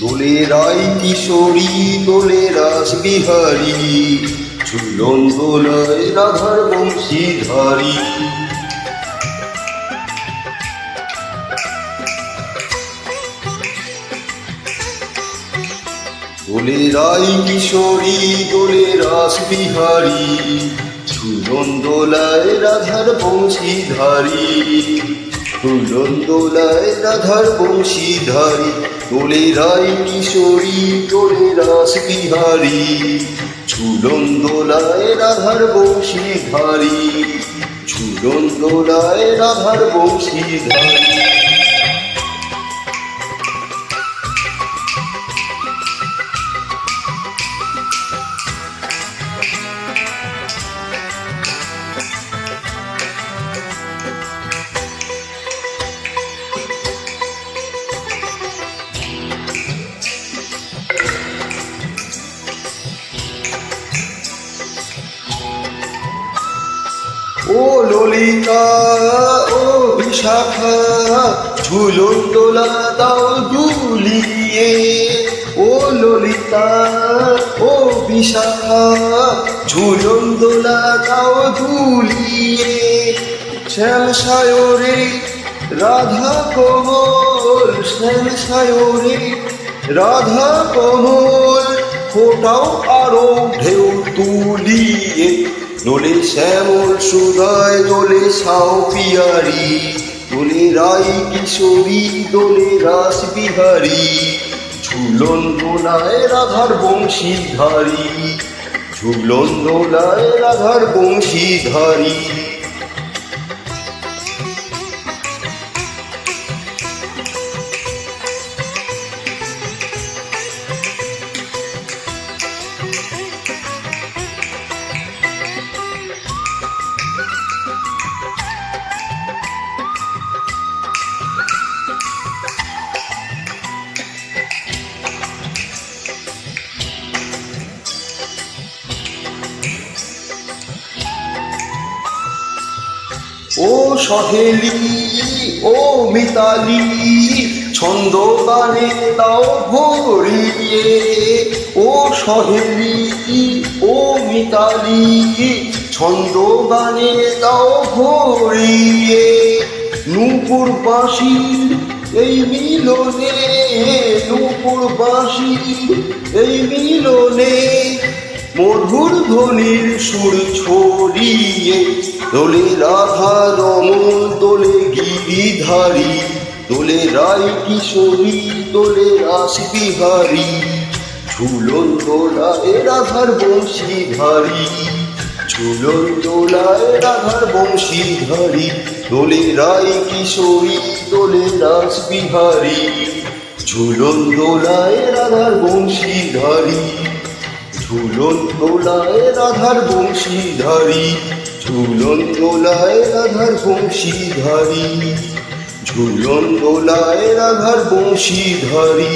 দোলে রাই কিশোরী দোলে রাস বিহারী, ঝুলন দোলায় রাধার বংশীধারী। দোলে রাই কিশোরী দোলে রাস বিহারী, ঝুলন দোলায় রাধার বংশীধারী। ঝুলন দোলায় রাধার বংশীধারী, দোলে রাই কিশোরী দোলে রাস বিহারী, ঝুলন দোলায় রাধার বংশীধারী। ঝুলন দোলায় রাধার বংশীধারী। ও ললিতা ও বিশাখা, ঝুলন দোলা দাও দুলিয়ে। ও ললিতা ও বিশাখা, ঝুলন দোলা দাও দুলিয়ে। শ্যাম সায়রে রাধা কমল, শ্যাম সায়রে রাধা কমল, ফোটাও আরো ঢেউ তুলিয়ে। দোলে শ্যামল সুধায় দোলে সাও পিয়ারি, দোলে রাই কিশোরী দোলে রাস বিহারী, ঝুলন দোলায় রাধার বংশীধারী। ঝুলন দোলায় রাধার বংশীধারী। ও সহেলি ও মিতালি, ছন্দ গানে দাও ভরিয়ে। ও সহেলি ও মিতালি, ছন্দ গানে দাও ভরিয়ে। নূপুর বাঁশি এই মিলনে, নূপুর বাঁশি এই মিলনে, মধুর ধ্বনির সুর ছড়িয়ে। দোলে রাধা রমন দোলে গিরিধারী, দোলে রাই কিশোরী দোলে রাস বিহারী, ঝুলন দোলায় রাধার বংশীধারী। ঝুলন দোলায় রাধার বংশীধারী, দোলে রাই কিশোরী দোলে রাস বিহারী, ঝুলন দোলায় রাধার বংশীধারী। ঝুলন দোলায় রাধার বংশীধারী, ঝুলন দোলায় রাধার বংশীধারী। ঝুলন দোলায় রাধার বংশীধারী,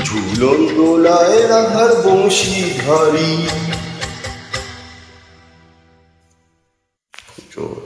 ঝুলন দোলায় রাধার বংশীধারী।